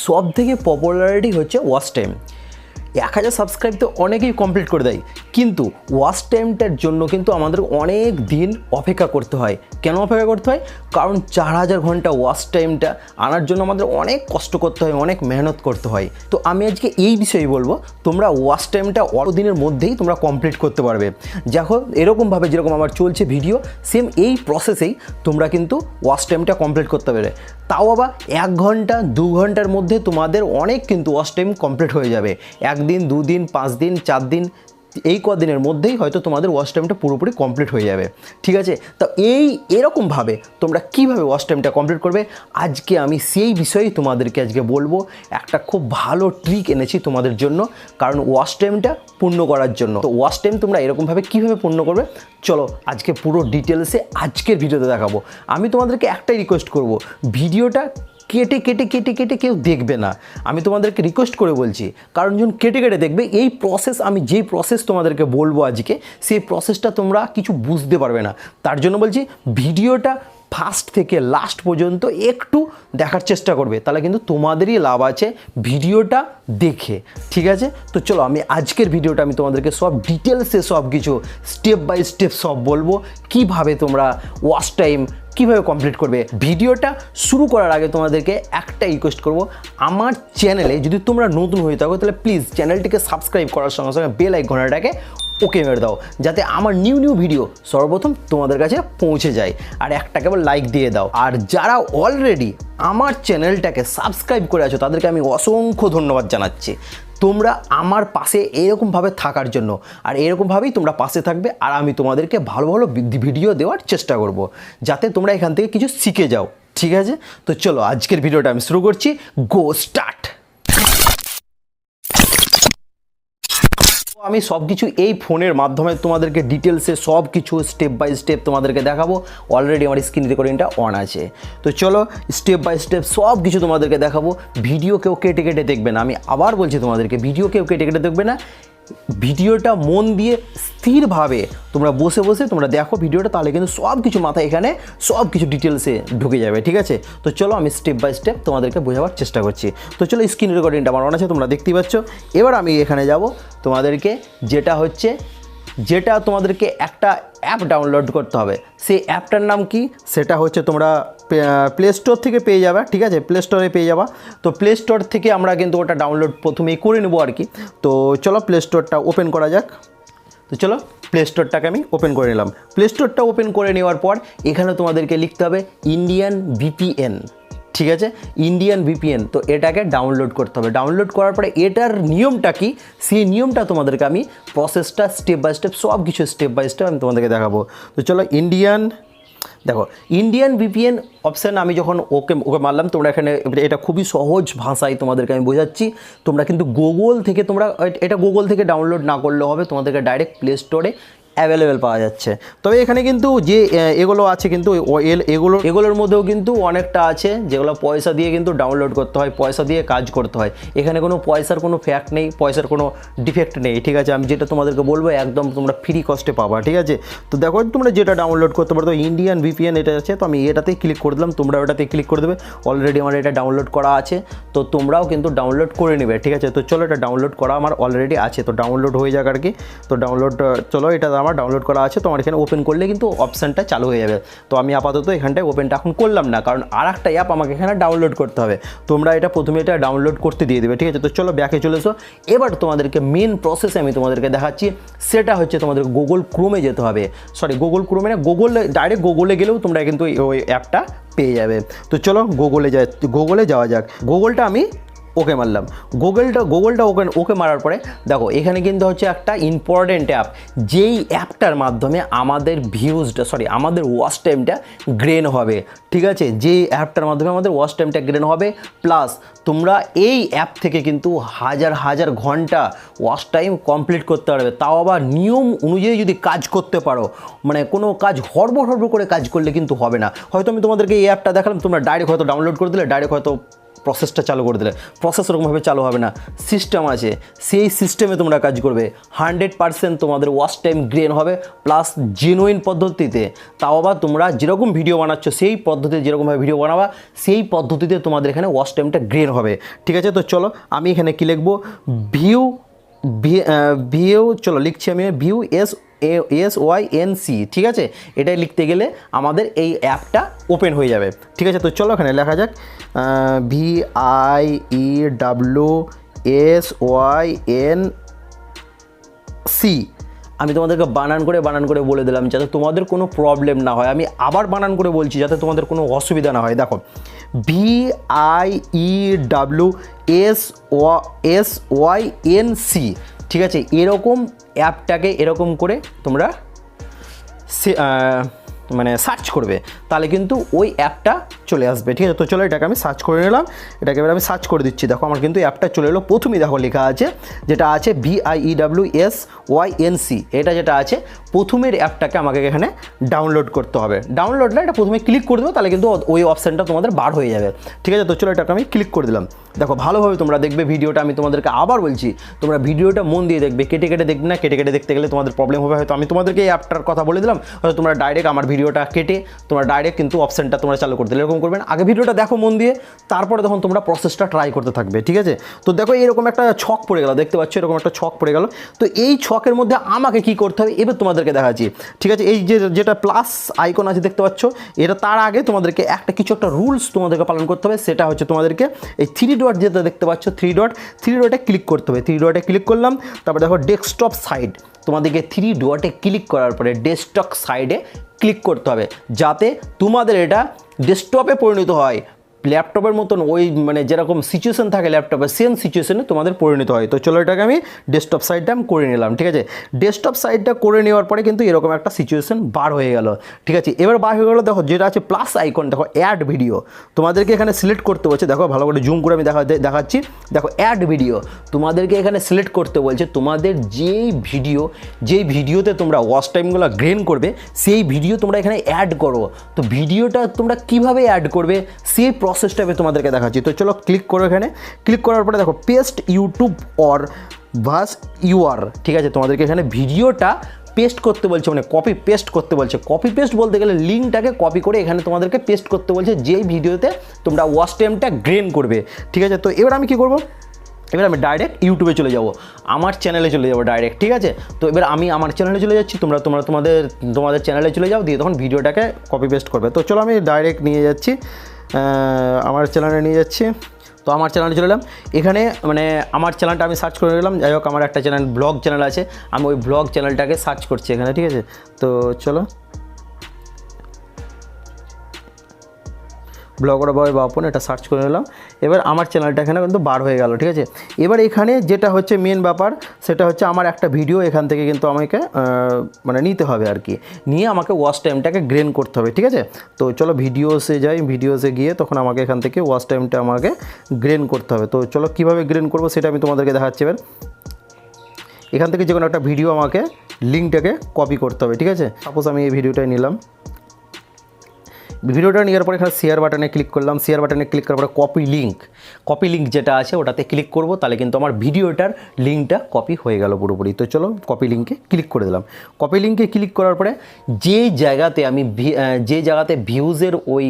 সবথেকে পপুলারিটি হচ্ছে watch time. 1000 subscribe তো অনেকেই কমপ্লিট করে দেয়, কিন্তু ওয়াচ টাইমটার জন্য কিন্তু আমাদের অনেক দিন অপেক্ষা করতে হয়। কেন অপেক্ষা করতে হয়? কারণ 4000 ঘন্টা ওয়াচ টাইমটা আনার জন্য আমাদের অনেক কষ্ট করতে হয়, অনেক মেহনত করতে হয়। তো আমি আজকে এই বিষয়ে বলবো, তোমরা ওয়াচ টাইমটা অল্প দিনের মধ্যেই তোমরা কমপ্লিট করতে পারবে। দেখো এরকমভাবে যেরকম আমার চলছে ভিডিও, সেম এই প্রসেসেই তোমরা কিন্তু ওয়াচ টাইমটা কমপ্লিট করতে পারবে। তাও আবার 1 ঘন্টা 2 ঘন্টার মধ্যে তোমাদের অনেক কিন্তু ওয়াচ টাইম কমপ্লিট হয়ে যাবে। 1 দিন 2 দিন 5 দিন 4 দিন এই কদিনের মধ্যেই হয়তো তোমাদের ওয়াচ টাইমটা পুরোপুরি কমপ্লিট হয়ে যাবে। ঠিক আছে, তো এরকমভাবে তোমরা কীভাবে ওয়াচ টাইমটা কমপ্লিট করবে, আজকে আমি সেই বিষয়েই তোমাদেরকে আজকে বলবো। একটা খুব ভালো ট্রিক এনেছি তোমাদের জন্য, কারণ ওয়াচ টাইমটা পূর্ণ করার জন্য। তো ওয়াচ টাইম তোমরা এরকমভাবে কীভাবে পূর্ণ করবে, চলো আজকে পুরো ডিটেলসে আজকের ভিডিওতে দেখাবো। আমি তোমাদেরকে একটাই রিকোয়েস্ট করব, ভিডিওটা কেটে কেটে কেটে কেটে কেউ দেখবে না। আমি তোমাদেরকে রিকোয়েস্ট করে বলছি, কারণ যখন কেটে কেটে দেখবে এই প্রসেস, আমি যেই প্রসেস তোমাদেরকে বলবো আজকে, সেই প্রসেসটা তোমরা কিছু বুঝতে পারবে না। তার জন্য বলছি ভিডিওটা ফার্স্ট থেকে লাস্ট পর্যন্ত একটু দেখার চেষ্টা করবে, তাহলে কিন্তু তোমাদেরই লাভ আছে ভিডিওটা দেখে। ঠিক আছে, তো চলো আমি আজকের ভিডিওটা আমি তোমাদেরকে সব ডিটেলসে সব কিছু স্টেপ বাই স্টেপ সব বলবো, কিভাবে তোমরা ওয়াচ টাইম কীভাবে কমপ্লিট করবে। ভিডিওটা শুরু করার আগে তোমাদেরকে একটা রিকোয়েস্ট করব, আমার চ্যানেলে যদি তোমরা নতুন হয়ে থাকো তাহলে প্লিজ চ্যানেলটিকে সাবস্ক্রাইব করার সঙ্গে সঙ্গে বেল আইকনটাকে ওকে মেরে দাও, যাতে আমার নিউ ভিডিও সর্বপ্রথম তোমাদের কাছে পৌঁছে যায়। আর একটা কেবল লাইক দিয়ে দাও। আর যারা অলরেডি আমার চ্যানেলটাকে সাবস্ক্রাইব করে আছো তাদেরকে আমি অসংখ্য ধন্যবাদ জানাচ্ছি। তোমরা আমার পাশে এরকমভাবে থাকার জন্য, আর এরকমভাবেই তোমরা পাশে থাকবে। আর আমি তোমাদেরকে ভালো ভালো ভিডিও দেওয়ার চেষ্টা করব, যাতে তোমরা এখান থেকে কিছু শিখে যাও। ঠিক আছে, তো চলো আজকের ভিডিওটা আমি শুরু করছি। গো স্টার্ট। আমি সব কিছু এই ফোনের মাধ্যমে তোমাদেরকে ডিটেলসে সব কিছু স্টেপ বাই স্টেপ তোমাদেরকে দেখাবো। অলরেডি আমার স্ক্রিন রেকর্ডিংটা অন আছে, তো চলো স্টেপ বাই স্টেপ সব কিছু তোমাদেরকে দেখাবো। ভিডিও কেউ কেটে কেটে দেখবে না, আমি আবার বলছি তোমাদেরকে, ভিডিও কেউ কেটে কেটে দেখবে না। ভিডিওটা মন দিয়ে স্থিরভাবে তোমরা বসে বসে তোমরা দেখো ভিডিওটা, তাহলে কিন্তু সব কিছু মাথায় এখানে সব কিছু ডিটেলসে ঢুকে যাবে। ঠিক আছে, তো চলো আমি স্টেপ বাই স্টেপ তোমাদেরকে বোঝাবার চেষ্টা করছি। তো চলো স্ক্রিন রেকর্ডিংটা আমার অন আছে, তোমরা দেখতেই পাচ্ছ। এবার আমি এখানে যাব তোমাদেরকে, যেটা তোমাদেরকে একটা অ্যাপ ডাউনলোড করতে হবে। সেই অ্যাপটার নাম কি, সেটা হচ্ছে তোমরা প্লে স্টোর থেকে পেয়ে যাবে। ঠিক আছে, প্লে স্টোরে পেয়ে যাবা। তো প্লে স্টোর থেকে আমরা কিন্তু ওটা ডাউনলোড প্রথমেই করে নেবো আর কি। তো চলো প্লে স্টোরটা ওপেন করা যাক। তো চলো প্লে স্টোরটাকে আমি ওপেন করে নিলাম। প্লে স্টোরটা ওপেন করে নেওয়ার পর এখানে তোমাদেরকে লিখতে হবে ইন্ডিয়ান ভিপিএন। ঠিক আছে, ইন্ডিয়ান ভিপিএন। তো এটাকে ডাউনলোড করতে হবে। ডাউনলোড করার পরে এটার নিয়মটা কি, সেই নিয়মটা তোমাদেরকে আমি প্রসেসটা স্টেপ বাই স্টেপ সব কিছু স্টেপ বাই স্টেপ আমি তোমাদেরকে দেখাবো। তো চলো ইন্ডিয়ান ভিপিএন অপশান আমি যখন ওকে মারলাম, তোমরা এখানে এটা খুবই সহজ ভাষায় তোমাদেরকে আমি বোঝাচ্ছি। তোমরা কিন্তু গুগল থেকে ডাউনলোড না করলেও হবে, তোমাদেরকে ডাইরেক্ট প্লে স্টোরে অ্যাভেলেবেল পাওয়া যাচ্ছে। তবে এখানে কিন্তু যে এগুলো আছে কিন্তু এগুলোর মধ্যেও কিন্তু অনেকটা আছে যেগুলো পয়সা দিয়ে কিন্তু ডাউনলোড করতে হয়, পয়সা দিয়ে কাজ করতে হয়। এখানে কোনো পয়সার কোনো ফ্যাক্ট নেই, পয়সার কোনো ডিফেক্ট নেই। ঠিক আছে, আমি যেটা তোমাদেরকে বলবো একদম তোমরা ফ্রি কস্টে পাবা। ঠিক আছে, তো দেখো তোমরা যেটা ডাউনলোড করতে পারো, তো ইন্ডিয়ান ভিপিএন এটা আছে, তো আমি এটাতেই ক্লিক করে দিলাম। তোমরা ওটাতে ক্লিক করে দেবে। অলরেডি আমার এটা ডাউনলোড করা আছে, তো তোমরাও কিন্তু ডাউনলোড করে নেবে। ঠিক আছে, তো চলো এটা ডাউনলোড করা আমার অলরেডি আছে, তো ডাউনলোড হয়ে যাক আর কি। তো ডাউনলোড চলো এটা আমার ডাউনলোড করা আছে। তো আমার এখানে ওপেন করলে কিন্তু অপশানটা চালু হয়ে যাবে। তো আমি আপাতত এখানটায় ওপেনটা এখন করলাম না, কারণ আর একটা অ্যাপ আমাকে এখানে ডাউনলোড করতে হবে। তোমরা এটা প্রথমে এটা ডাউনলোড করতে দিয়ে দেবে। ঠিক আছে, তো চলো ব্যাকে চলে এসো। এবার তোমাদেরকে মেন প্রসেসে আমি তোমাদেরকে দেখাচ্ছি, সেটা হচ্ছে তোমাদের গুগল ক্রোমে যেতে হবে। গুগল ক্রোমে না, ডাইরেক্ট গুগলে গেলেও তোমরা কিন্তু ওই অ্যাপটা পেয়ে যাবে। তো চলো গুগলে যাওয়া যাক। গুগলটা আমি ওকে মারলাম। গুগলটা ওকে মারার পরে দেখো এখানে কিন্তু হচ্ছে একটা ইম্পর্টেন্ট অ্যাপ, যেই অ্যাপটার মাধ্যমে আমাদের আমাদের ওয়াচ টাইমটা গ্রেন হবে। ঠিক আছে, যেই অ্যাপটার মাধ্যমে আমাদের ওয়াচ টাইমটা গ্রেন হবে, প্লাস তোমরা এই অ্যাপ থেকে কিন্তু হাজার ঘন্টা ওয়াচ টাইম কমপ্লিট করতে পারবে। তাও আবার নিয়ম অনুযায়ী যদি কাজ করতে পারো, মানে কোনো কাজ হড়বড় করে কাজ করলে কিন্তু হবে না। হয়তো আমি তোমাদেরকে এই অ্যাপটা দেখালাম, তোমরা ডাইরেক্ট হয়তো ডাউনলোড করে দিলে, ডাইরেক্ট হয়তো প্রসেসটা চালু করে দিলে, প্রসেস ওরকমভাবে চালু হবে না, সিস্টেম আছে, সেই সিস্টেমে তোমরা কাজ করবে, 100% তোমাদের ওয়াচ টাইম গ্রেন হবে, প্লাস জেনুইন পদ্ধতিতে। তাও আবার তোমরা যেরকম ভিডিও বানাচ্ছ সেই পদ্ধতিতে যেরকমভাবে ভিডিও বানাবা সেই পদ্ধতিতে তোমাদের এখানে ওয়াচ টাইমটা গ্রেন হবে। ঠিক আছে, তো চলো আমি এখানে কি লিখবো, ভিউ চলো লিখছি আমি VIEWSYNC। ঠিক আছে, এটাই লিখতে গেলে আমাদের এই অ্যাপটা ওপেন হয়ে যাবে। ঠিক আছে, তো চলো এখানে লেখা যাক VIEWSYNC। আমি তোমাদেরকে বানান করে বলে দিলাম যাতে তোমাদের কোনো প্রবলেম না হয়। আমি আবার বানান করে বলছি যাতে তোমাদের কোনো অসুবিধা না হয়। দেখো, VIEWSYNC। ঠিক আছে, এরকম অ্যাপটাকে এরকম করে তোমরা মানে সার্চ করবে, তাহলে কিন্তু ওই অ্যাপটা চলে আসবে। ঠিক আছে, তো চলো এটাকে আমি সার্চ করে নিলাম, এটাকে এবার আমি সার্চ করে দিচ্ছি। দেখো আমার কিন্তু অ্যাপটা চলে এলো। প্রথমেই দেখো লেখা আছে, যেটা আছে VIEWSYNC, এটা যেটা আছে প্রথমের অ্যাপটাকে আমাকে এখানে ডাউনলোড করতে হবে। ডাউনলোড না, এটা প্রথমে ক্লিক করে দেবো, তাহলে কিন্তু ওই অপশানটা তোমাদের বার হয়ে যাবে। ঠিক আছে, তো চলো এটাকে আমি ক্লিক করে দিলাম। দেখো ভালোভাবে তোমরা দেখবে ভিডিওটা, আমি তোমাদেরকে আবার বলছি তোমরা ভিডিওটা মন দিয়ে দেখবে, কেটে কেটে দেখবে না, কেটে কেটে দেখতে গেলে তোমাদের প্রবলেম হবে। হয়তো আমি তোমাদেরকে এই অ্যাপটার কথা বলে দিলাম, হয়তো তোমরা ডাইরেক্ট আমার ভিডিওটা কেটে তোমরা ডাইরেক্ট কিন্তু অপশানটা তোমরা চালু করতে, এরকম করবেন। আগে ভিডিওটা দেখো মন দিয়ে, তারপরে তখন তোমরা প্রসেসটা ট্রাই করতে থাকবে। ঠিক আছে, তো দেখো এরকম একটা ছক পড়ে গেল, দেখতে পাচ্ছ এরকম একটা ছক পড়ে গেল। তো এই ছকের মধ্যে আমাকে কি করতে হবে এবার তোমাদেরকে দেখাচ্ছি। ঠিক আছে, এই যেটা প্লাস আইকন আছে দেখতে পাচ্ছ, এটা তার আগে তোমাদেরকে কিছু একটা রুলস তোমাদেরকে পালন করতে হবে। সেটা হচ্ছে তোমাদেরকে এই 3 ডট যেটা দেখতে পাচ্ছ, 3 ডটে ক্লিক করতে হবে। 3 ডটে ক্লিক করলাম, তারপর দেখো ডেস্কটপ সাইড, তোমাদেরকে 3 ডটে ক্লিক করার পরে ডেস্কটপ সাইডে ক্লিক করতে হবে, যাতে তোমাদের এটা ডেস্কটপে পরিণত হয়। ল্যাপটপের মতন ওই মানে যেরকম সিচুয়েশন থাকে ল্যাপটপে, সেম সিচুয়েশনে তোমাদের পরিণত হয়। তো চলো এটাকে আমি ডেস্কটপ সাইডটা আমি করে নিলাম। ঠিক আছে, ডেস্কটপ সাইডটা করে নেওয়ার পরে কিন্তু এরকম একটা সিচুয়েশন বার হয়ে গেল। ঠিক আছে, এবার বার হয়ে গেলো। দেখো যেটা আছে প্লাস আইকন, দেখো অ্যাড ভিডিও, তোমাদেরকে এখানে সিলেক্ট করতে বলছে। দেখো ভালো করে জুম করে আমি দেখাচ্ছি। দেখো অ্যাড ভিডিও, তোমাদেরকে এখানে সিলেক্ট করতে বলছে তোমাদের যেই ভিডিওতে তোমরা ওয়াচ টাইমগুলো গ্রেন করবে সেই ভিডিও তোমরা এখানে অ্যাড করো। তো ভিডিওটা তোমরা কিভাবে অ্যাড করবে সেই প্রসেসটা আমি তোমাদেরকে দেখাচ্ছি। তো চলো ক্লিক করো, এখানে ক্লিক করার পরে দেখো পেস্ট ইউটিউব অর ভাস ইউআর। ঠিক আছে, তোমাদেরকে এখানে ভিডিওটা পেস্ট করতে বলছে, মানে কপি পেস্ট করতে বলছে। কপি পেস্ট বলতে গেলে লিঙ্কটাকে কপি করে এখানে তোমাদেরকে পেস্ট করতে বলছে যেই ভিডিওতে তোমরা ওয়াচ টাইমটা গ্রেন করবে। ঠিক আছে, তো এবার আমি কি করব, এবার আমি ডাইরেক্ট ইউটিউবে চলে যাব, আমার চ্যানেলে চলে যাব ডাইরেক্ট। ঠিক আছে, তো এবার আমি আমার চ্যানেলে চলে যাচ্ছি, তোমাদের চ্যানেলে চলে যাও, দিয়ে তখন ভিডিওটাকে কপি পেস্ট করবে। তো চলো আমি ডাইরেক্ট নিয়ে যাচ্ছি, আমার চ্যানেলে নিয়ে যাচ্ছি। তো আমার চ্যানেলে চলে এলাম, এখানে মানে আমার চ্যানেলটা আমি সার্চ করে নিলাম। যাই হোক, আমার একটা ব্লগ চ্যানেল আছে, আমি ওই ব্লগ চ্যানেলটাকে সার্চ করছি এখানে। ঠিক আছে, তো চলো ব্লগার বয় বাপন এটা সার্চ করে নিলাম। এবার আমার চ্যানেলটা এখানে কিন্তু বার হয়ে গেল। ঠিক আছে, এবার এখানে যেটা হচ্ছে মেন ব্যাপার, সেটা হচ্ছে আমার একটা ভিডিও এখান থেকে কিন্তু আমাকে মানে নিতে হবে আর কি, নিয়ে আমাকে ওয়াচ টাইমটাকে গ্রেন করতে হবে। ঠিক আছে, তো চলো ভিডিওসে যাই, ভিডিওসে গিয়ে তখন আমাকে এখান থেকে ওয়াচ টাইমটা আমাকে গ্রেন করতে হবে। তো চলো কীভাবে গ্রেন করবো সেটা আমি তোমাদেরকে দেখাচ্ছি। এবার এখান থেকে যে কোনো একটা ভিডিও আমাকে লিঙ্কটাকে কপি করতে হবে। ঠিক আছে, সাপোজ আমি এই ভিডিওটাই নিলাম, ভিডিওটা নেওয়ার পরে এখানে শেয়ার বাটনে ক্লিক করলাম। শেয়ার বাটনে ক্লিক করার পরে কপি লিঙ্ক যেটা আছে ওটাতে ক্লিক করব, তাহলে কিন্তু আমার ভিডিওটার লিঙ্কটা কপি হয়ে গেল পুরোপুরি। তো চলো কপি লিঙ্কে ক্লিক করে দিলাম। কপি লিঙ্কে ক্লিক করার পরে যে জায়গাতে ভিউজের ওই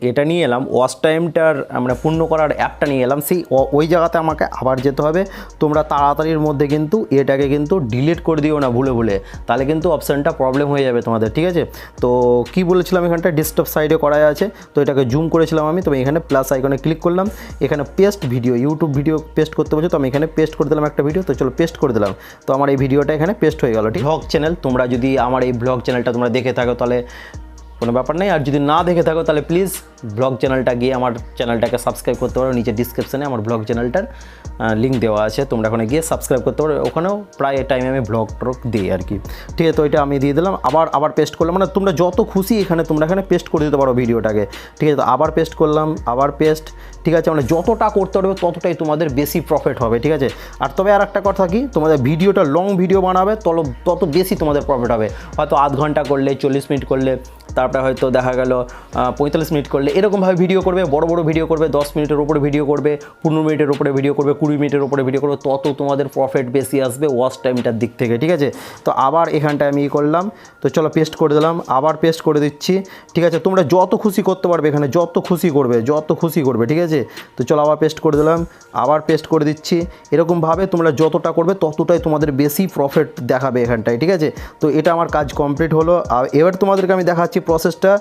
এটা নিয়ে এলাম, ওয়াচ টাইমটার আমরা পূর্ণ করার অ্যাপটা নিয়ে এলাম, ওই জায়গাতে আমাকে আবার যেতে হবে। তোমরা তাড়াতাড়ির মধ্যে কিন্তু এটাকে কিন্তু ডিলিট করে দিও না ভুলে, তাহলে কিন্তু অপশানটা প্রবলেম হয়ে যাবে তোমাদের। ঠিক আছে, তো কি বলেছিলাম এখানটা ডেস্কটপ সাইডে করা আছে, তো এটাকে জুম করেছিলাম আমি। তো এখানে প্লাস আইকনে ক্লিক করলাম, এখানে paste video, YouTube video paste করতে বলছে, তো আমি এখানে পেস্ট করে দিলাম একটা ভিডিও। তো চলো পেস্ট করে দিলাম, তো আমার এই ভিডিওটা এখানে পেস্ট হয়ে গেল। ব্লগ চ্যানেল, তোমরা যদি আমার এই ব্লগ চ্যানেলটা তোমরা দেখে থাকো তাহলে কোনো ব্যাপার নেই, আর যদি না দেখে থাকো তাহলে প্লিজ ব্লগ চ্যানেলটা গিয়ে আমার চ্যানেলটাকে সাবস্ক্রাইব করতে পারো। নিচে ডিসক্রিপশানে আমার ব্লগ চ্যানেলটার লিঙ্ক দেওয়া আছে, তোমরা ওখানে গিয়ে সাবস্ক্রাইব করতে পারো। ওখানেও প্রায় টাইমে আমি ব্লগ দিই আর কি। ঠিক আছে, তো এটা আমি দিয়ে দিলাম, আবার পেস্ট করলাম, মানে তোমরা যত খুশি তোমরা এখানে পেস্ট করে দিতে পারো ভিডিওটাকে। ঠিক আছে, তো আবার পেস্ট করলাম, আবার পেস্ট। ঠিক আছে, মানে যতটা করতে পারবে ততটাই তোমাদের বেশি প্রফিট হবে। ঠিক আছে, আর তবে আর একটা কথা কি, তোমাদের ভিডিওটা লং ভিডিও বানাবে তত বেশি তোমাদের প্রফিট হবে। হয়তো আধ ঘন্টা করলে, 40 মিনিট করলে, তার তারপরে হয়তো দেখা গেল 45 মিনিট করলে এরকমভাবে ভিডিও করবে, বড় বড় ভিডিও করবে, 10 মিনিটের উপরে ভিডিও করবে, 15 মিনিটের উপরে ভিডিও করবে, 20 মিনিটের উপরে ভিডিও করবে, তত তোমাদের প্রফিট বেশি আসবে ওয়াচ টাইমটার দিক থেকে, ঠিক আছে। তো আবার এখানটায় আমি করলাম, তো চলো পেস্ট করে দিলাম, আবার পেস্ট করে দিচ্ছি, ঠিক আছে। তোমরা যত খুশি করতে পারবে এখানে, যত খুশি করবে, ঠিক আছে। তো চলো আবার পেস্ট করে দিলাম, আবার পেস্ট করে দিচ্ছি। এরকমভাবে তোমরা যতটা করবে ততটাই তোমাদের বেশি প্রফিট দেখাবে এখানটায়, ঠিক আছে। তো এটা আমার কাজ কমপ্লিট হলো। আর এবার তোমাদেরকে আমি দেখাচ্ছি প্রসেসটা।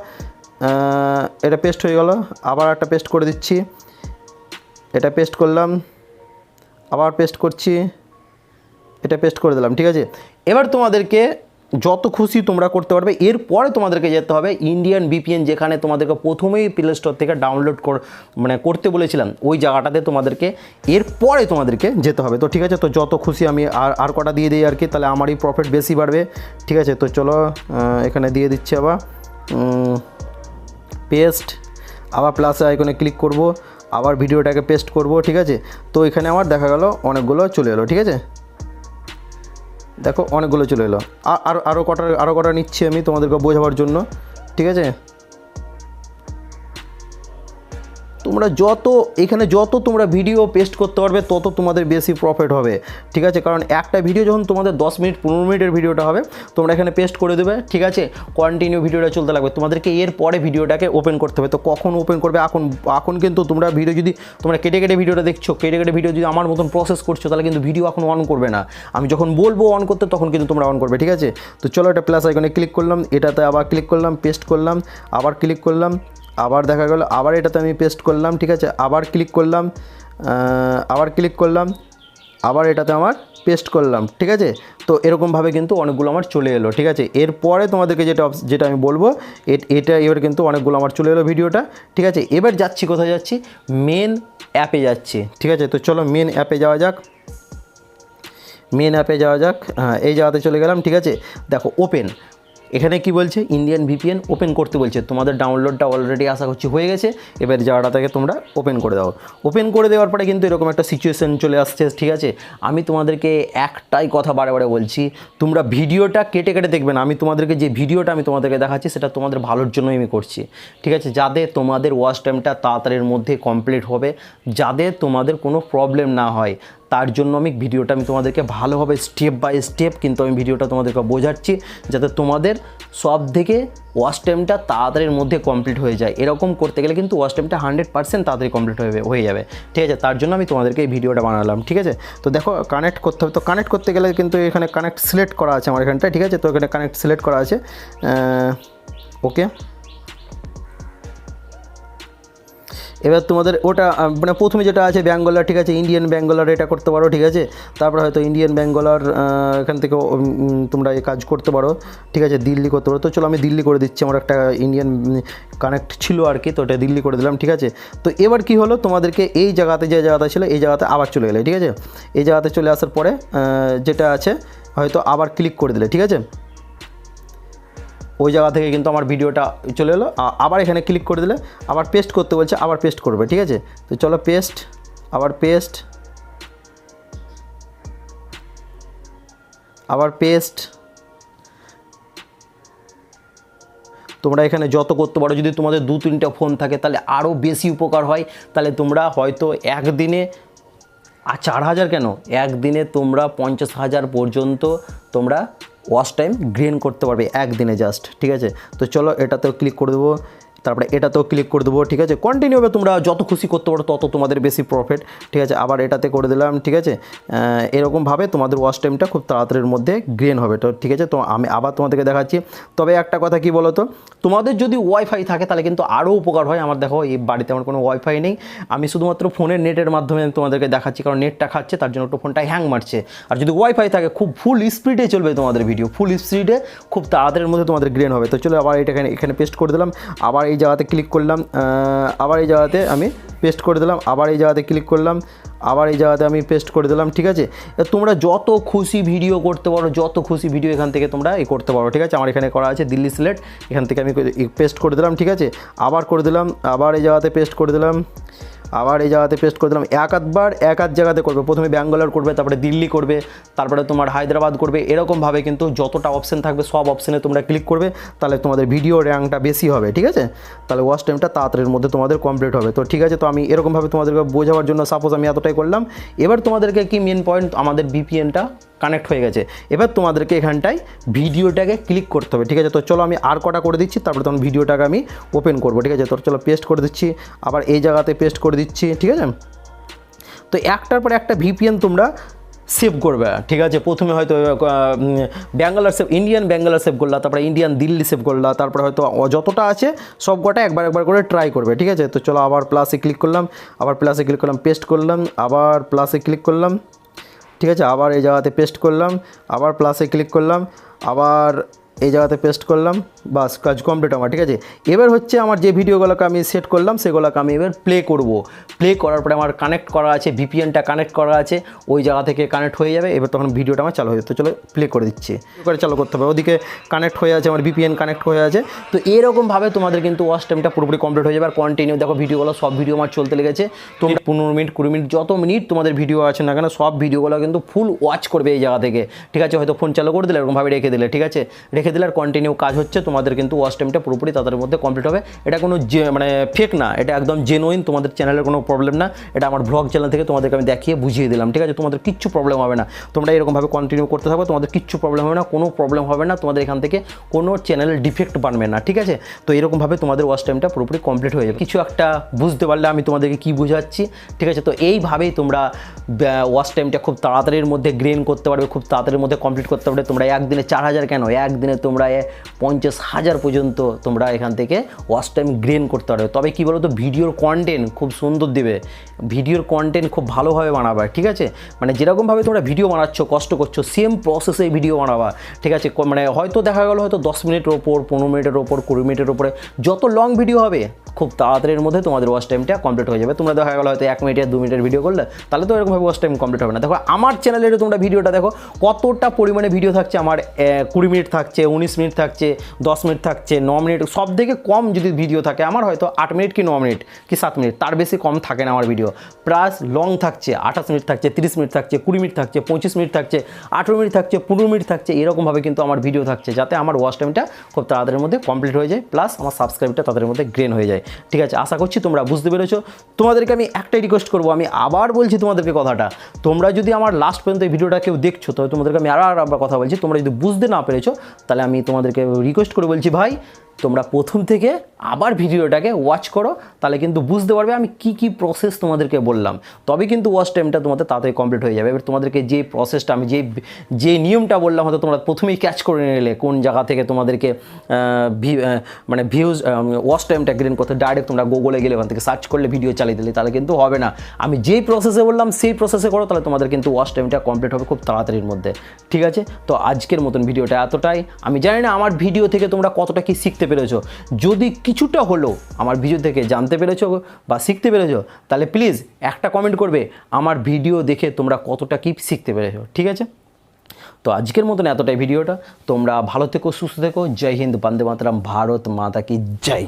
এটা পেস্ট হয়ে গেল, আবার একটা পেস্ট করে দিচ্ছি, এটা পেস্ট করলাম, আবার পেস্ট করছি, এটা পেস্ট করে দিলাম, ঠিক আছে। এবার তোমাদেরকে যত খুশি তোমরা করতে পারবে। এরপরে তোমাদেরকে যেতে হবে ইন্ডিয়ান ভিপিএন, যেখানে তোমাদেরকে প্রথমেই প্লে স্টোর থেকে ডাউনলোড করতে বলেছিলাম, ওই জায়গাটাতে তোমাদেরকে এরপরে তোমাদেরকে যেতে হবে। তো ঠিক আছে, তো যত খুশি আমি আর কটা দিয়ে দিই আর কি, তাহলে আমারই প্রফিট বেশি বাড়বে, ঠিক আছে। তো চলো এখানে দিয়ে দিচ্ছি আবার পেস্ট, আবার প্লাস আইকনে ক্লিক করব, আবার ভিডিওটাকে পেস্ট করব, ঠিক আছে। তো এখানে আমার দেখা গেল অনেকগুলো চলে এলো, ঠিক আছে। দেখো অনেকগুলো চলে এলো। আরও কটা নিচ্ছি আমি তোমাদেরকে বোঝাবার জন্য, ঠিক আছে। তোমরা যত তোমরা ভিডিও পেস্ট করতে পারবে তত তোমাদের বেশি প্রফিট হবে, ঠিক আছে। কারণ একটা ভিডিও যখন তোমাদের 10 মিনিট 15 মিনিটের ভিডিওটা হবে, তোমরা এখানে পেস্ট করে দেবে, ঠিক আছে। কন্টিনিউ ভিডিওটা চলতে লাগবে, তোমাদেরকে এরপরে ভিডিওটাকে ওপেন করতে হবে। তো কখন ওপেন করবে? এখন কিন্তু তোমরা ভিডিও যদি তোমরা কেটে ভিডিওটা দেখছো, কেটে ভিডিও যদি আমার মতন প্রসেস করছো, তাহলে কিন্তু ভিডিও এখন অন করবে না। আমি যখন বলবো অন করতে, তখন কিন্তু তোমরা অন করবে, ঠিক আছে। তো চলো এটা প্লাস আইকনে ক্লিক করলাম, এটাতে আবার ক্লিক করলাম, পেস্ট করলাম, আবার ক্লিক করলাম, আবার দেখা গেল আবার এটাতে আমি পেস্ট করলাম, ঠিক আছে। আবার ক্লিক করলাম, আবার এটাতে আমার পেস্ট করলাম, ঠিক আছে। তো এরকমভাবে কিন্তু অনেকগুলো আমার চলে এলো, ঠিক আছে। এরপরে তোমাদেরকে যেটা আমি বলবো, এটা এবার কিন্তু অনেকগুলো আমার চলে এলো ভিডিওটা, ঠিক আছে। এবার যাচ্ছি, কোথায় যাচ্ছি? মেন অ্যাপে যাচ্ছি, ঠিক আছে। তো চলো মেন অ্যাপে যাওয়া যাক, হ্যাঁ এই জায়গাতে চলে গেলাম, ঠিক আছে। দেখো ওপেন, এখানে কি বলছে? ইন্ডিয়ান ভিপিএন ওপেন করতে বলছে। তোমাদের ডাউনলোডটা অলরেডি আশা করছি হয়ে গেছে। এবার জায়গাটা থেকে তোমরা ওপেন করে দাও। ওপেন করে দেওয়ার পরে কিন্তু এরকম একটা সিচুয়েশন চলে আসছে, ঠিক আছে। আমি তোমাদেরকে একটাই কথা বারে বলছি, তোমরা ভিডিওটা কেটে দেখবে না। আমি তোমাদেরকে যে ভিডিওটা আমি তোমাদেরকে দেখাচ্ছি, সেটা তোমাদের ভালোর জন্যই আমি করছি, ঠিক আছে। যাতে তোমাদের ওয়াচ টাইমটা তাড়াতাড়ির মধ্যে কমপ্লিট হবে, যাতে তোমাদের কোনো প্রবলেম না হয়, তার জন্য আমি ভিডিওটা তোমাদেরকে ভালোভাবে স্টেপ বাই স্টেপ কিন্তু আমি ভিডিওটা তোমাদেরকে বোঝাচ্ছি, যাতে তোমাদের সব থেকে ওয়াচ টাইমটা তাড়াতাড়ির মধ্যে কমপ্লিট হয়ে যায়। এরকম করতে গেলে কিন্তু ওয়াচ টাইমটা 100% তাড়াতাড়ি কমপ্লিট হয়ে যাবে, ঠিক আছে। তার জন্য আমি তোমাদেরকে এই ভিডিওটা বানালাম, ঠিক আছে। তো দেখো কানেক্ট করতে হবে। তো কানেক্ট করতে গেলে কিন্তু এখানে কানেক্ট সিলেক্ট করা আছে আমার এখানটায়, ঠিক আছে। তো এখানে কানেক্ট সিলেক্ট করা আছে, ওকে। এবার তোমাদের ওটা মানে প্রথমে যেটা আছে ব্যাঙ্গলার, ঠিক আছে, ইন্ডিয়ান ব্যাঙ্গলার এটা করতে পারো, ঠিক আছে। তারপর হয়তো ইন্ডিয়ান ব্যাঙ্গলার এখান থেকে তোমরা এই কাজ করতে পারো, ঠিক আছে। দিল্লি করতে পারো। তো চলো আমি দিল্লি করে দিচ্ছি, আমার একটা ইন্ডিয়ান কানেক্ট ছিল আর কি, তো এটা দিল্লি করে দিলাম, ঠিক আছে। তো এবার কি হলো, তোমাদেরকে এই জায়গাতে যে জায়গাটা ছিল, এই জায়গাতে আবার চলে গেলে, ঠিক আছে। এই জায়গাতে চলে আসার পরে যেটা আছে হয়তো আবার ক্লিক করে দিলে, ঠিক আছে। ওই জায়গা থেকে কিন্তু আমার ভিডিওটা চলে এলো। আবার এখানে ক্লিক করে দিলে আবার পেস্ট করতে বলছে, আবার পেস্ট করবে, ঠিক আছে। তো চলো পেস্ট, আবার পেস্ট, তোমরা এখানে যত করতে পারো। যদি তোমাদের 2-3টা ফোন থাকে তাহলে আরও বেশি উপকার হয়। তাহলে তোমরা হয়তো একদিনে 4,000 কেন, একদিনে তোমরা 50,000 পর্যন্ত তোমরা ওয়াচ টাইম গেইন করতে পারবে একদিনে জাস্ট, ঠিক আছে। তো চলো এটাতেও ক্লিক করে দেবো, তারপরে এটাতেও ক্লিক করে দেবো, ঠিক আছে। কন্টিনিউ হবে, তোমরা যত খুশি করতে পারো তত তোমাদের বেশি প্রফিট, ঠিক আছে। আবার এটাতে করে দিলাম, ঠিক আছে। এরকমভাবে তোমাদের ওয়াচ টাইমটা খুব তাড়াতাড়ির মধ্যে গেইন হবে, তো ঠিক আছে। তো আমি আবার তোমাদেরকে দেখাচ্ছি। তবে একটা কথা কি বলো তো, তোমাদের যদি ওয়াইফাই থাকে তাহলে কিন্তু আরও উপকার হয়। আমার দেখো এই বাড়িতে আমার কোনো ওয়াইফাই নেই, আমি শুধুমাত্র ফোনের নেটের মাধ্যমে তোমাদেরকে দেখাচ্ছি, কারণ নেটটা খাচ্ছে, তার জন্য একটু ফোনটা হ্যাং মারছে। আর যদি ওয়াইফাই থাকে খুব ফুল স্পিডে চলবে তোমাদের ভিডিও, ফুল স্পিডে খুব তাড়াতাড়ির মধ্যে তোমাদের গেইন হবে। তো চলো আবার এখানে পেস্ট করে দিলাম, আবার এই জায়গাতে ক্লিক করলাম, আবার এই জায়গাতে আমি পেস্ট করে দিলাম, আবার এই জায়গাতে ক্লিক করলাম, আবার এই জায়গাতে আমি পেস্ট করে দিলাম, ঠিক আছে। তোমরা যত খুশি ভিডিও করতে পারো, যত খুশি ভিডিও এখান থেকে তোমরা করতে পারো, ঠিক আছে। আমার এখানে করা আছে দিল্লি সিলেক্ট, এখান থেকে আমি পেস্ট করে দিলাম, ঠিক আছে। আবার করে দিলাম, আবার এই জায়গাতে পেস্ট করে দিলাম, আবার এই জায়গাতে পেস্ট করে দিলাম। এক আধ জায়গাতে করবে, প্রথমে ব্যাঙ্গালোর করবে, তারপরে দিল্লি করবে, তারপরে তোমার হায়দ্রাবাদ করবে, এরকমভাবে কিন্তু যতটা অপশান থাকবে সব অপশানে তোমরা ক্লিক করবে, তাহলে তোমাদের ভিডিও র্যাঙ্কটা বেশি হবে, ঠিক আছে? তাহলে ওয়াচ টাইমটা তাড়াতাড়ির মধ্যে তোমাদের কমপ্লিট হবে। তো ঠিক আছে, তো আমি এরকমভাবে তোমাদেরকে বোঝাবার জন্য সাপোজ আমি এতটাই করলাম। এবার তোমাদেরকে কি মেন পয়েন্ট, আমাদের ভিপিএনটা কানেক্ট হয়ে গেছে, এবার তোমাদেরকে এখানটায় ভিডিওটাকে ক্লিক করতে হবে, ঠিক আছে? তো চলো আমি আর কটা করে দিচ্ছি, তারপরে তখন ভিডিওটাকে আমি ওপেন করবো, ঠিক আছে? তো চলো পেস্ট করে দিচ্ছি, আবার এই জায়গাতে পেস্ট করে দিচ্ছি, ঠিক আছে? তো একটার পর একটা ভিপিএন তোমরা সেভ করবে, ঠিক আছে? প্রথমে হয়তো Bangalore save, Indian Bangalore save করলা, তারপরে ইন্ডিয়ান দিল্লি সেভ করলা, তারপরে হয়তো যতটা আছে সব কটা একবার করে ট্রাই করবে, ঠিক আছে? তো চলো আবার প্লাসে ক্লিক করলাম, আবার প্লাসে ক্লিক করলাম, পেস্ট করলাম, আবার প্লাসে ক্লিক করলাম, ঠিক আছে? আবার এই জায়গাতে পেস্ট করলাম, আবার প্লাসে ক্লিক করলাম, আবার এই জায়গাতে পেস্ট করলাম, বাস কাজ কমপ্লিট আমার, ঠিক আছে? এবার হচ্ছে আমার যে ভিডিওগুলোকে আমি সেট করলাম সেগুলোকে আমি এবার প্লে করব। প্লে করার পরে আমার কানেক্ট করা আছে, ভিপিএনটা কানেক্ট করা আছে, ওই জায়গা থেকে কানেক্ট হয়ে যাবে। এবার তখন ভিডিওটা আমার চালু হয়ে যাবে। তো চলো প্লে করে দিচ্ছি, করে চালু করতে হবে। ওদিকে কানেক্ট হয়ে আছে, আমার ভিপিএন কানেক্ট হয়ে আছে। তো এরকমভাবে তোমাদের কিন্তু ওয়াচ টাইমটা পুরোপুরি কমপ্লিট হয়ে যাবে। আর কন্টিনিউ দেখো ভিডিওগুলো, সব ভিডিও আমার চলতে লেগেছে। তোমরা 15 মিনিট 20 মিনিট যত মিনিট তোমাদের ভিডিও আছে না কেন, সব ভিডিওগুলো কিন্তু ফুল ওয়াচ করবে এই জায়গা থেকে, ঠিক আছে? হয়তো ফোন চালু করে দিলে, এরকমভাবে রেখে দিলে, ঠিক আছে? রেখে দিলে আর কন্টিনিউ কাজ হচ্ছে, তোমাদের কিন্তু ওয়াচ টাইমটা পুরোপুরি তাদের মধ্যে কমপ্লিট হবে। এটা কোনো মানে ফেক না, এটা একদম জেনুইন, তোমাদের চ্যানেলের কোনো প্রবলেম না। এটা আমার ব্লগ চ্যানেল থেকে তোমাদেরকে আমি দেখিয়ে বুঝিয়ে দিলাম, ঠিক আছে? তোমাদের কিচ্ছু প্রবলেম হবে না, তোমরা এরকমভাবে কন্টিনিউ করতে থাকো, তোমাদের কিচ্ছু প্রবলেম হবে না, কোনো প্রবলেম হবে না, তোমাদের এখান থেকে কোনো চ্যানেলের ডিফেক্ট বাড়বে না, ঠিক আছে? তো এরকমভাবে তোমাদের ওয়াচ টাইমটা পুরোপুরি কমপ্লিট হয়ে যাবে। কিছু একটা বুঝতে পারলে আমি তোমাদেরকে কি বোঝাচ্ছি, ঠিক আছে? তো এইভাবেই তোমরা ওয়াচ টাইমটা খুব তাড়াতাড়ির মধ্যে গ্রেন করতে পারবে, খুব তাড়াতাড়ির মধ্যে কমপ্লিট করতে পারবে। তোমরা একদিনে 4000 কেন, একদিনে তোমরা 50,000 পর্যন্ত তোমরা এখান থেকে ওয়াচ টাইম গ্রেন করতে পারবে। তবে কি বলো তো, ভিডিওর কন্টেন্ট খুব সুন্দর দেবে, ভিডিওর কন্টেন্ট খুব ভালোভাবে বানাবে, ঠিক আছে? মানে যেরকমভাবে তোমরা ভিডিও বানাচ্ছ, কষ্ট করছো, সেম প্রসেসে ভিডিও বানাবা, ঠিক আছে? মানে হয়তো দেখা গেলো হয়তো 10 মিনিটের ওপর, 15 মিনিটের ওপর, 20 মিনিটের ওপরে যত লং ভিডিও হবে খুব তাড়াতাড়ির মধ্যে তোমাদের ওয়াচ টাইমটা কমপ্লিট হয়ে যাবে। তোমরা দেখা গেলো হয়তো 1 মিনিটের 2 মিনিটের ভিডিও করলে, তাহলে তো এরকমভাবে ওয়াচ টাইম কমপ্লিট হবে না। দেখো আমার চ্যানেলের তোমরা ভিডিওটা দেখো, কতটা পরিমাণে ভিডিও থাকছে আমার, 20 মিনিট থাকছে, 19 মিনিট থাকছে, 10 মিনিট থাকছে, 9 মিনিট, সব থেকে কম যদি ভিডিও থাকে আমার হয়তো 8 মিনিট কি 9 মিনিট কি 7 মিনিট, তার বেশি কম থাকে না আমার ভিডিও। প্লাস লং থাকছে 28 মিনিট থাকছে, 30 মিনিট থাকছে, 20 মিনিট থাকছে, 25 মিনিট থাকছে, 18 মিনিট থাকছে, 15 মিনিট থাকছে, এরকমভাবে কিন্তু আমার ভিডিও থাকছে, যাতে আমার ওয়াচ টাইমটা খুব তাড়াতাড়ির মধ্যে কমপ্লিট হয়ে যায়, প্লাস আমার সাবস্ক্রাইবটা তাদের মধ্যে গ্রেন হয়ে যায়, ঠিক আছে? আশা করছি তোমরা বুঝতে পেরেছো। তোমাদেরকে আমি একটাই রিকোয়েস্ট করবো, আমি আবার বলছি তোমাদেরকে কথাটা, তোমরা যদি আমার লাস্ট পর্যন্ত এই ভিডিওটা কেউ দেখছো, তবে তোমাদেরকে আমি আবার কথা বলছি, তোমরা যদি বুঝতে না পেরেছো তাহলে আমি তোমাদেরকে রিকোয়েস্ট করে বলছি, ভাই তোমরা প্রথম থেকে আবার ভিডিওটাকে ওয়াচ করো, তাহলে কিন্তু বুঝতে পারবে আমি কি প্রসেস তোমাদেরকে বললাম, তবে কিন্তু ওয়াচ টাইমটা তোমাদের তাড়াতাড়ি কমপ্লিট হয়ে যাবে। এবার তোমাদেরকে যে প্রসেসটা আমি যে নিয়মটা বললাম, হয়তো তোমরা প্রথমেই ক্যাচ করে নিলে কোন জায়গা থেকে তোমাদেরকে মানে ভিউজ ওয়াচ টাইমটা গ্রেন করতে, ডাইরেক্ট তোমরা গুগলে গেলে ওখান থেকে সার্চ করলে ভিডিও চালিয়ে দিলে, তাহলে কিন্তু হবে না। আমি যেই প্রসেসে বললাম সেই প্রসেসে করো, তাহলে তোমাদের কিন্তু ওয়াচ টাইমটা কমপ্লিট হবে খুব তাড়াতাড়ির মধ্যে, ঠিক আছে? তো আজকের মতন ভিডিওটা এতটাই। আমি জানি না আমার ভিডিও থেকে তোমরা কতটা কি শিখতে পেরেছো, যদি কিছুটা হলো আমার ভিডিও থেকে জানতে পেরেছো বা শিখতে পেরেছো, তাহলে প্লিজ একটা কমেন্ট করবে আমার ভিডিও দেখে তোমরা কতটা কি শিখতে পেরেছো, ঠিক আছে? তো আজকের মতন এতটাই ভিডিওটা। তোমরা ভালো থেকো, সুস্থ থেকো। জয় হিন্দ, বন্দে মাতরম, ভারত মাতা কি জয়।